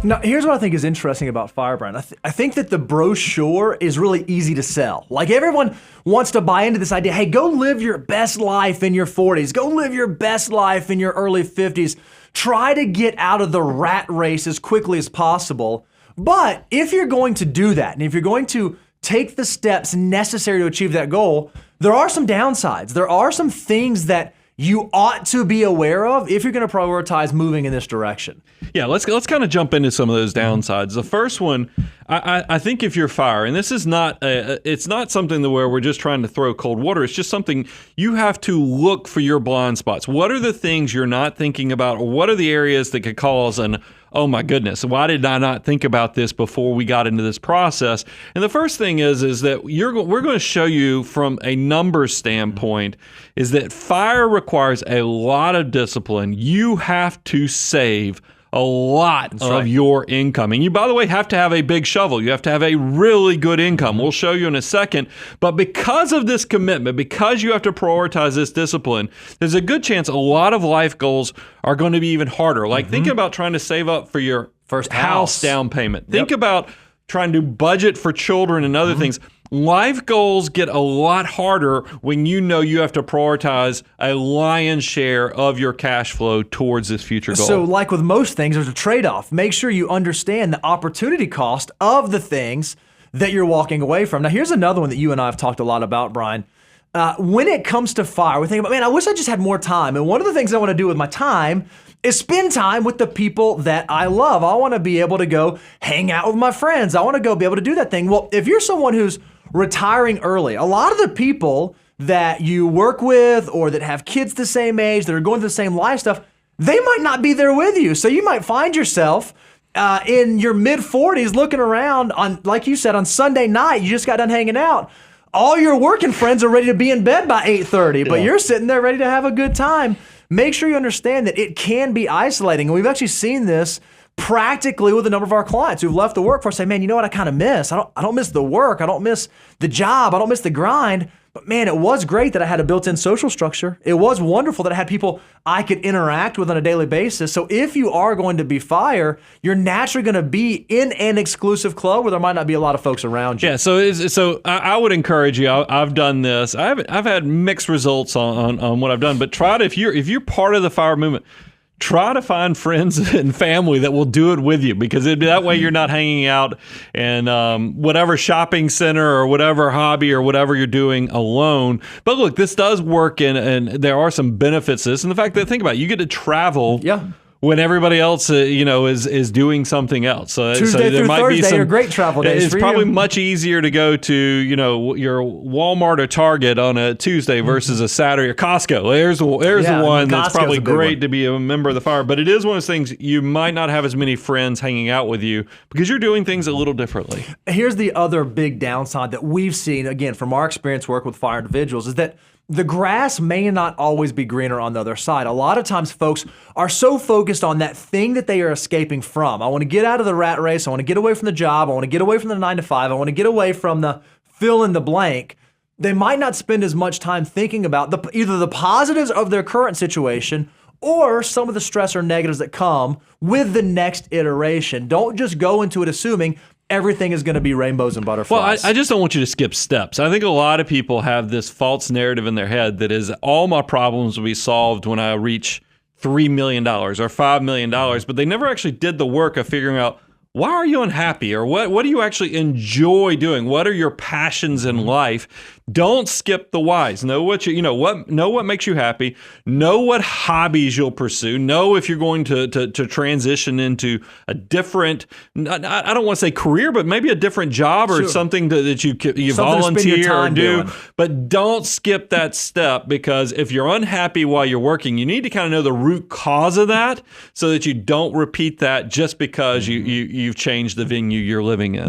Now, here's what I think is interesting about Firebrand. I think that the brochure is really easy to sell. Like, everyone wants to buy into this idea, hey, go live your best life in your 40s. Go live your best life in your early 50s. Try to get out of the rat race as quickly as possible. But if you're going to do that, and if you're going to take the steps necessary to achieve that goal, there are some downsides. There are some things that you ought to be aware of if you're going to prioritize moving in this direction. Yeah, let's kind of jump into some of those downsides. The first one, I think if you're fire, and this is not it's not something where we're just trying to throw cold water. It's just something you have to look for your blind spots. What are the things you're not thinking about, or what are the areas that could cause an oh my goodness, why did I not think about this before we got into this process? And the first thing is that we're going to show you from a numbers standpoint is that fire requires a lot of discipline. You have to save a lot of your income. And you, by the way, have to have a big shovel. You have to have a really good income. We'll show you in a second. But because of this commitment, because you have to prioritize this discipline, there's a good chance a lot of life goals are going to be even harder. Like thinking about trying to save up for your first house down payment. Think about trying to budget for children and other things. Life goals get a lot harder when you know you have to prioritize a lion's share of your cash flow towards this future goal. So like with most things, there's a trade-off. Make sure you understand the opportunity cost of the things that you're walking away from. Now, here's another one that you and I have talked a lot about, Brian. When it comes to fire, we think about, man, I wish I just had more time. And one of the things I want to do with my time is spend time with the people that I love. I want to be able to go hang out with my friends. I want to go be able to do that thing. Well, if you're someone who's retiring early, a lot of the people that you work with or that have kids the same age, that are going through the same life stuff, they might not be there with you. So you might find yourself in your mid-40s looking around on, like you said, on Sunday night, you just got done hanging out. All your working friends are ready to be in bed by 8:30, but you're sitting there ready to have a good time. Make sure you understand that it can be isolating. And we've actually seen this practically with a number of our clients who've left the workforce say, man, you know what I kind of miss? I don't miss the work. I don't miss the job. I don't miss the grind. But man, it was great that I had a built-in social structure. It was wonderful that I had people I could interact with on a daily basis. So if you are going to be fire, you're naturally going to be in an exclusive club where there might not be a lot of folks around you. Yeah, so I would encourage you. I've done this. I've had mixed results on what I've done. But try to, if you're part of the fire movement, try to find friends and family that will do it with you, because that way you're not hanging out in whatever shopping center or whatever hobby or whatever you're doing alone. But look, this does work, and there are some benefits to this. And the fact that, think about it, you get to travel when everybody else is doing something else. Tuesday through Thursday are great travel days. It's probably much easier to go to your Walmart or Target on a Tuesday versus a Saturday, or Costco. There's the one that's probably great to be a member of the fire. But it is one of those things, you might not have as many friends hanging out with you because you're doing things a little differently. Here's the other big downside that we've seen, again, from our experience working with fire individuals, is that the grass may not always be greener on the other side. A lot of times folks are so focused on that thing that they are escaping from. I want to get out of the rat race. I want to get away from the job. I want to get away from the 9 to 5. I want to get away from the fill in the blank. They might not spend as much time thinking about either the positives of their current situation or some of the stress or negatives that come with the next iteration. Don't just go into it assuming everything is going to be rainbows and butterflies. Well, I just don't want you to skip steps. I think a lot of people have this false narrative in their head that is, all my problems will be solved when I reach $3 million or $5 million, but they never actually did the work of figuring out, why are you unhappy, or what do you actually enjoy doing? What are your passions in life? Don't skip the whys. Know what makes you happy. Know what hobbies you'll pursue. Know if you're going to transition into a different, I don't want to say career, but maybe a different job or something that you volunteer or do. But don't skip that step, because if you're unhappy while you're working, you need to kind of know the root cause of that so that you don't repeat that just because you've changed the venue you're living in.